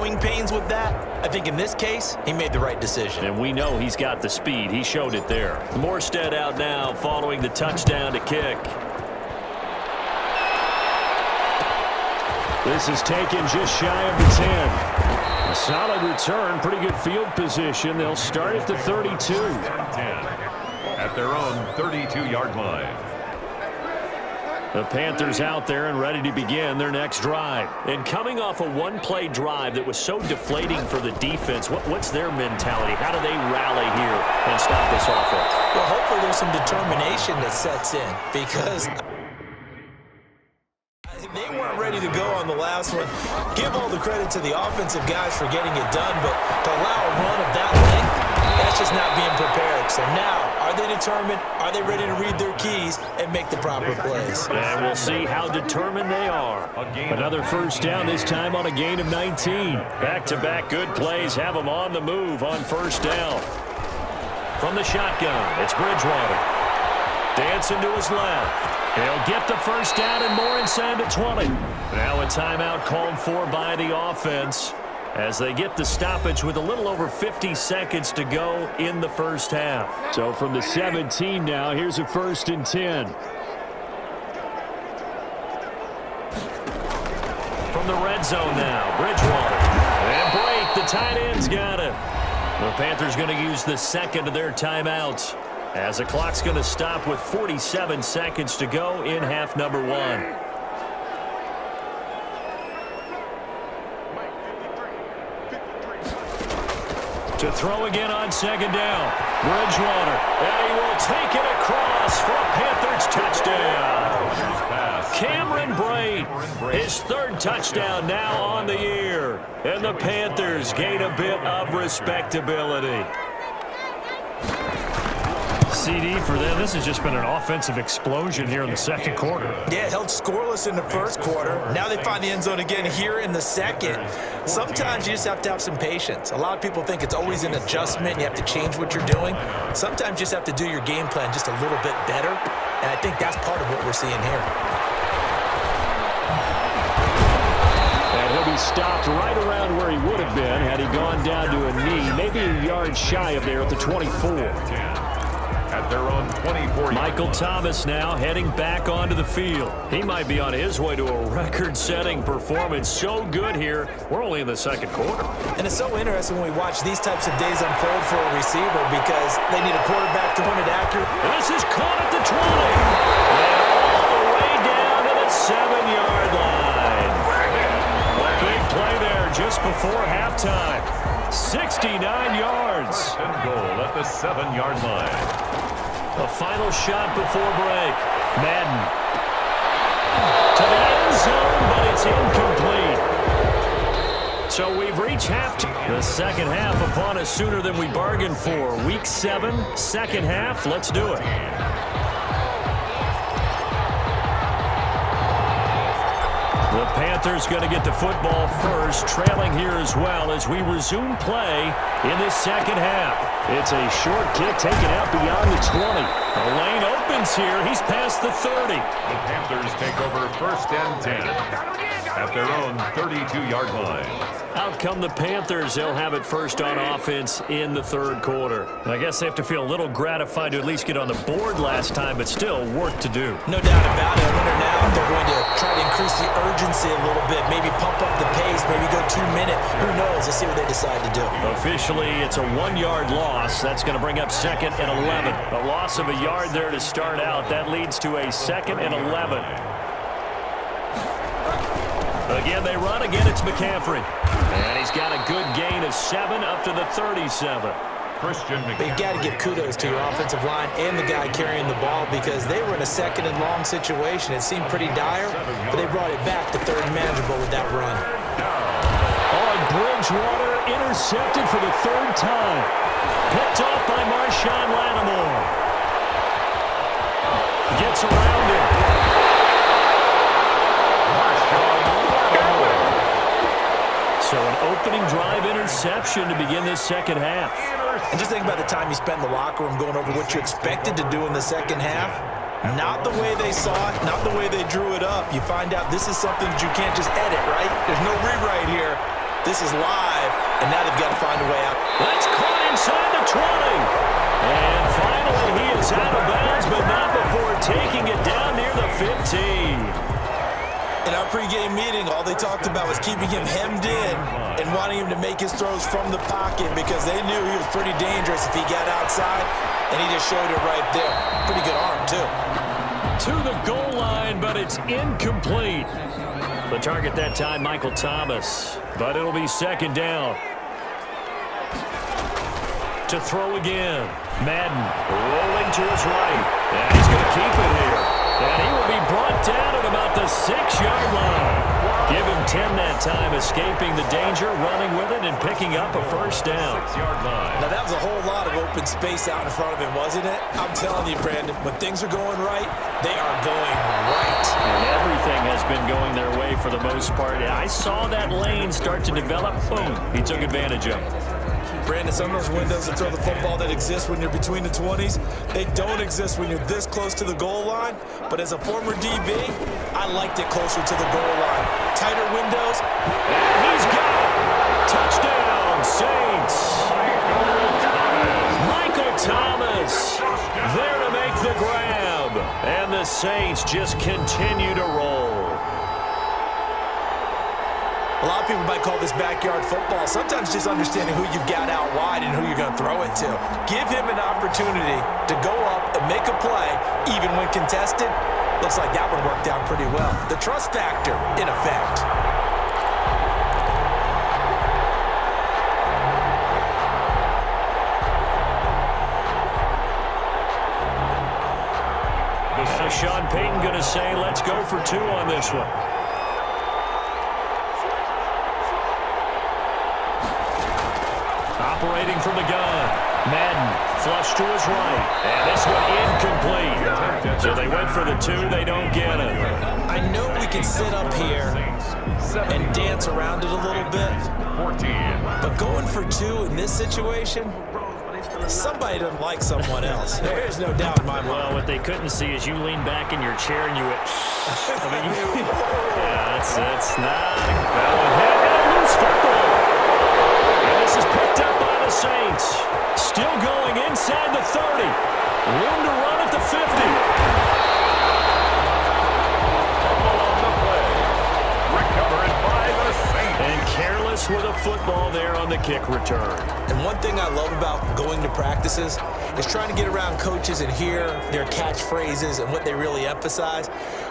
growing pains with that, I think in this case, he made the right decision. And we know he's got the speed. He showed it there. Morstead out now following the touchdown to kick. This is taken just shy of the 10. A solid return, pretty good field position. They'll start at the 32. 10 at their own 32-yard line. The Panthers out there and ready to begin their next drive. And coming off a one-play drive that was so deflating for the defense, what's their mentality? How do they rally here and stop this offense? Well, hopefully there's some determination that sets in because they weren't ready to go on the last one. Give all the credit to the offensive guys for getting it done, but to allow a run of that length, that's just not being prepared. So now, are they determined? Are they ready to read their keys and make the proper plays? And we'll see how determined they are. Another first down, this time on a gain of 19. Back-to-back good plays have them on the move on first down. From the shotgun, it's Bridgewater. Dancing to his left. He'll get the first down and more inside the 20. Now a timeout called for by the offense as they get the stoppage with a little over 50 seconds to go in the first half. So from the 17 now, here's a 1st and 10. From the red zone now, Bridgewater. And break, the tight end's got it. The Panthers going to use the second of their timeouts, as the clock's going to stop with 47 seconds to go in half number 1. To throw again on second down. Bridgewater. And he will take it across for a Panthers touchdown. Cameron Brate, his 3rd touchdown now on the year. And the Panthers gain a bit of respectability. CD for them. This has just been an offensive explosion here in the second quarter. Yeah, held scoreless in the first quarter. Now they find the end zone again here in the second. Sometimes you just have to have some patience. A lot of people think it's always an adjustment. You have to change what you're doing. Sometimes you just have to do your game plan just a little bit better. And I think that's part of what we're seeing here. And he'll be stopped right around where he would have been had he gone down to a knee, maybe a yard shy of there at the 24. At their own 24. Michael Thomas now heading back onto the field. He might be on his way to a record-setting performance. So good here. We're only in the second quarter. And it's so interesting when we watch these types of days unfold for a receiver because they need a quarterback to run it accurate. This is caught at the 20. And all the way down to the 7-yard line. A big play there just before halftime. 69 yards. And goal at the 7-yard line. A final shot before break. Madden. To the end zone, but it's incomplete. So we've reached halftime. The second half upon us sooner than we bargained for. Week 7, second half. Let's do it. The Panthers going to get the football first, trailing here as well as we resume play in this second half. It's a short kick taken out beyond the 20. The lane opens here. He's past the 30. The Panthers take over 1st and 10 at their own 32-yard line. Out come the Panthers. They'll have it first on offense in the third quarter. I guess they have to feel a little gratified to at least get on the board last time, but still work to do. No doubt about it. I wonder now if they're going to try to increase the urgency a little bit, maybe pump up the pace, maybe go 2-minute. Who knows? Let's see what they decide to do. Officially, it's a 1-yard loss. That's going to bring up 2nd and 11. A loss of a yard there to start out. That leads to a 2nd and 11. Again, they run. Again, it's McCaffrey. And he's got a good gain of 7 up to the 37. Christian McCaffrey. You got to give kudos to your offensive line and the guy carrying the ball because they were in a 2nd and long situation. It seemed pretty dire, but they brought it back to 3rd and manageable with that run. On Bridgewater, intercepted for the 3rd time. Picked off by Marshawn Lattimore. Gets around him. So an opening drive interception to begin this second half. And just think about the time you spent in the locker room going over what you expected to do in the second half. Not the way they saw it, not the way they drew it up. You find out this is something that you can't just edit, right? There's no rewrite here. This is live, and now they've got to find a way out. That's caught inside the 20. And finally, he is out of bounds, but not before taking it down near the 15. In our pregame meeting, all they talked about was keeping him hemmed in and wanting him to make his throws from the pocket because they knew he was pretty dangerous if he got outside, and he just showed it right there. Pretty good arm, too. To the goal line, but it's incomplete. The target that time, Michael Thomas. But it'll be second down. To throw again. Madden rolling to his right. And he's going to keep it here. And he will be brought down at about the 6-yard line. Give him 10 that time, escaping the danger, running with it, and picking up a first down. 6-yard line. Now, that was a whole lot of open space out in front of him, wasn't it? I'm telling you, Brandon, when things are going right, they are going right. And everything has been going their way for the most part. I saw that lane start to develop. Boom. He took advantage of it. Brandon, some of those windows that throw the football that exist when you're between the 20s, they don't exist when you're this close to the goal line. But as a former DB, I liked it closer to the goal line. Tighter windows. And he's got it. Touchdown, Saints. Michael Thomas there to make the grab. And the Saints just continue to roll. A lot of people might call this backyard football. Sometimes just understanding who you've got out wide and who you're going to throw it to. Give him an opportunity to go up and make a play, even when contested. Looks like that one worked out pretty well. The trust factor, in effect. Sean Payton going to say, let's go for 2 on this one. Operating from the gun. Madden flush to his right. And this one incomplete. So they went for the 2. They don't get it. I know we can sit up here and dance around it a little bit. 14. But going for 2 in this situation, somebody doesn't like someone else. There's no doubt in my mind. Well, what they couldn't see is you lean back in your chair and you went, I mean, yeah, that's not a hit. And a loose football. And this is picked up by the Saints. Still going inside the 30. Room to run at the 50. And careless with a football there on the kick return. And one thing I love about going to practices is trying to get around coaches and hear their catchphrases and what they really emphasize.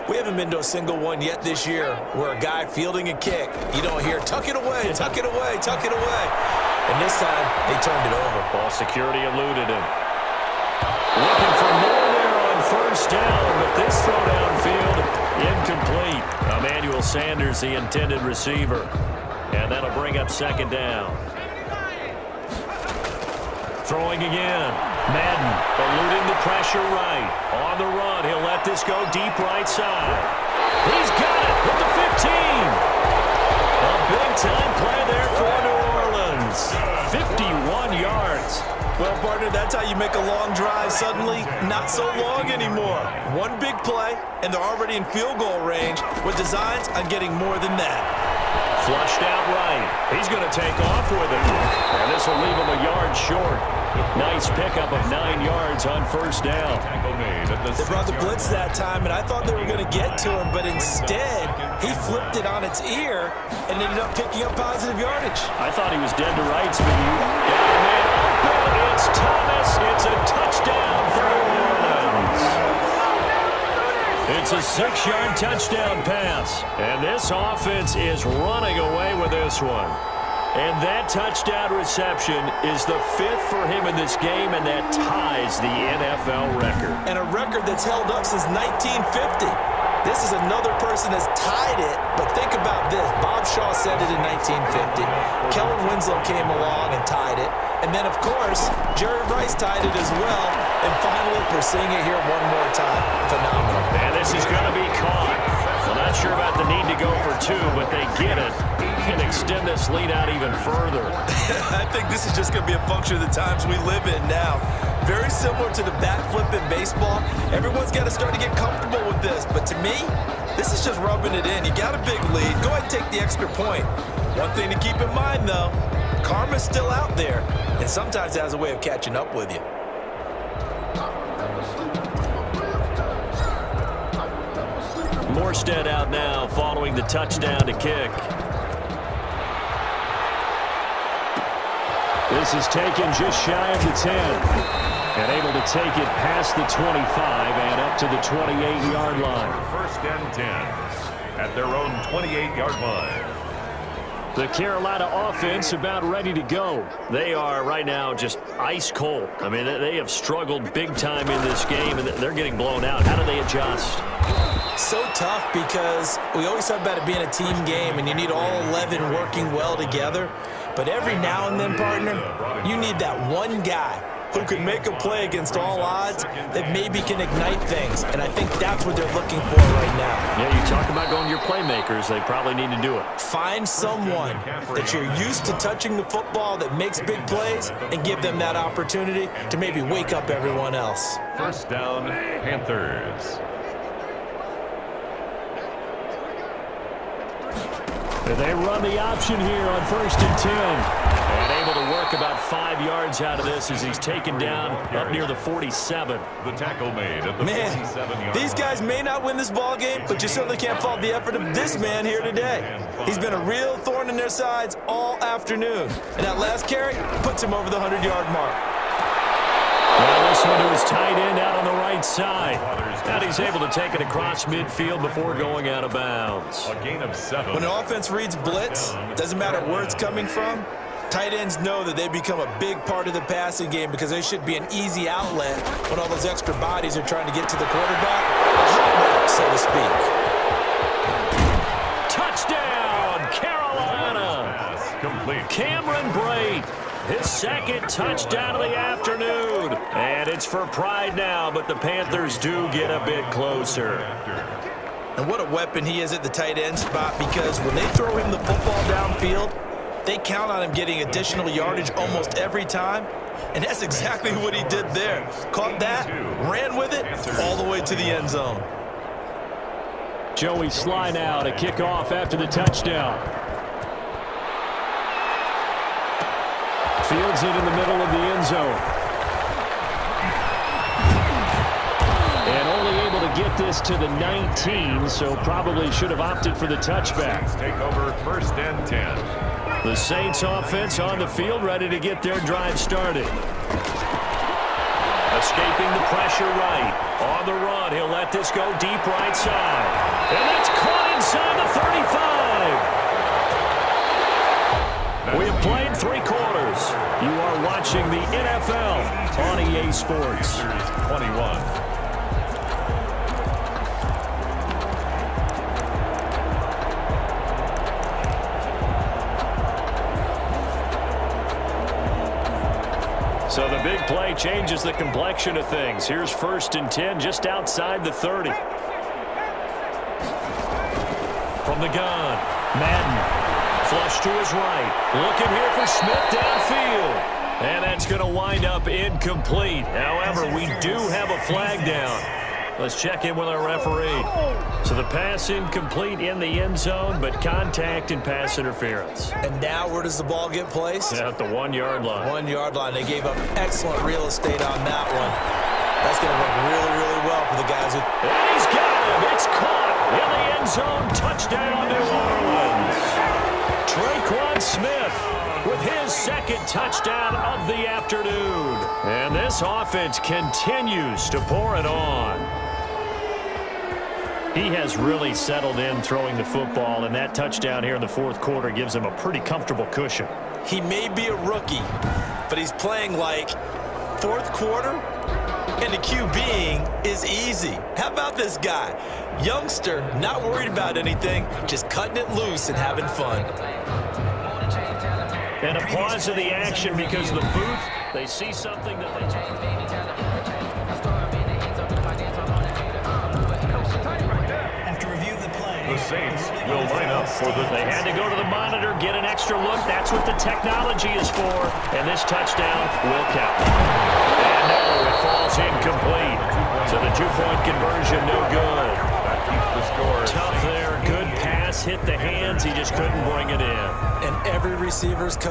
We haven't been to a single one yet this year where a guy fielding a kick, you don't hear, tuck it away, tuck it away, tuck it away. And this time, they turned it over. Ball security eluded him. Looking for more there on first down, but this throw downfield, incomplete. Emmanuel Sanders, the intended receiver. And that'll bring up second down. Throwing again. Madden eluding the pressure right. On the run, he'll let this go deep right side. He's got it with the 15. A big-time play there for New Orleans. 51 yards. Well, partner, that's how you make a long drive suddenly not so long anymore. One big play, and they're already in field goal range with designs on getting more than that. Flushed out right. He's going to take off with it. And this will leave him a yard short. Nice pickup of 9 yards on first down. They brought the blitz that time, and I thought they were going to get to him, but instead, he flipped it on its ear and ended up picking up positive yardage. I thought he was dead to rights, but it's Thomas. It's a touchdown for New Orleans. It's a 6-yard touchdown pass. And this offense is running away with this one. And that touchdown reception is the 5th for him in this game, and that ties the NFL record. And a record that's held up since 1950. This is another person that's tied it, but think about this. Bob Shaw said it in 1950. Kellen Winslow came along and tied it. And then, of course, Jerry Rice tied it as well. And finally, we're seeing it here one more time. Phenomenal. And this is going to be caught. Well, not sure about the need to go for 2, but they get it and extend this lead out even further. I think this is just going to be a function of the times we live in now. Very similar to the bat flip in baseball. Everyone's got to start to get comfortable with this. But to me, this is just rubbing it in. You got a big lead. Go ahead and take the extra point. One thing to keep in mind, though, karma's still out there, and sometimes it has a way of catching up with you. Morstead out now following the touchdown to kick. This is taken just shy of the 10. And able to take it past the 25 and up to the 28-yard line. First and 10 at their own 28-yard line. The Carolina offense about ready to go. They are right now just ice cold. I mean, they have struggled big time in this game, and they're getting blown out. How do they adjust? So tough because we always talk about it being a team game, and you need all 11 working well together. But every now and then, partner, you need that one guy who can make a play against all odds that maybe can ignite things. And I think that's what they're looking for right now. Yeah, you talk about going to your playmakers. They probably need to do it. Find someone that you're used to touching the football that makes big plays and give them that opportunity to maybe wake up everyone else. First down, Panthers. They run the option here on 1st and 10. And able to work about 5 yards out of this as he's taken down up near the 47. The tackle made at the 47-yard these guys may not win this ball game, but you certainly can't fault the effort of this man here today. He's been a real thorn in their sides all afternoon. And that last carry puts him over the 100-yard mark. Well, this one to his tight end out on the right side. And he's able to take it across midfield before going out of bounds. A gain of 7. When an offense reads blitz, doesn't matter where it's coming from, tight ends know that they become a big part of the passing game because they should be an easy outlet when all those extra bodies are trying to get to the quarterback, so to speak. Touchdown, Carolina! Complete. Cameron Brate, his second touchdown of the afternoon. And it's for pride now, but the Panthers do get a bit closer. And what a weapon he is at the tight end spot, because when they throw him the football downfield, they count on him getting additional yardage almost every time. And that's exactly what he did there. Caught that, ran with it, all the way to the end zone. Joey Sly now to kick off after the touchdown. Fields it in the middle of the end zone. And only able to get this to the 19, so probably should have opted for the touchback. Take over 1st and 10. The Saints offense on the field, ready to get their drive started. Escaping the pressure right. On the run, he'll let this go deep right side. And that's caught inside the 35. We have played 3 quarters. You are watching the NFL on EA Sports. 21. So the big play changes the complexion of things. Here's 1st and 10 just outside the 30. From the gun, Madden. Flush to his right. Looking here for Smith downfield. And that's going to wind up incomplete. However, we do have a flag down. Let's check in with our referee. So the pass incomplete in the end zone, but contact and pass interference. And now where does the ball get placed? At the 1-yard line. 1-yard line. They gave up excellent real estate on that one. That's going to work really, really well for the guys who... And he's got him. It's caught in the end zone. Touchdown, New Orleans. Traquan Smith with his second touchdown of the afternoon. And this offense continues to pour it on. He has really settled in throwing the football, and that touchdown here in the 4th quarter gives him a pretty comfortable cushion. He may be a rookie, but he's playing like 4th quarter, and the QBing is easy. How about this guy? Youngster, not worried about anything, just cutting it loose and having fun. And a pause of the action because the booth, they see something that they... The Saints will line up for the... They had to go to the monitor, get an extra look. That's what the technology is for. And this touchdown will count. And no, it falls incomplete. So the 2-point conversion, no good. That keeps the score. Tough there. Good pass pass hit the hands. He just couldn't bring it in. And every receiver's coach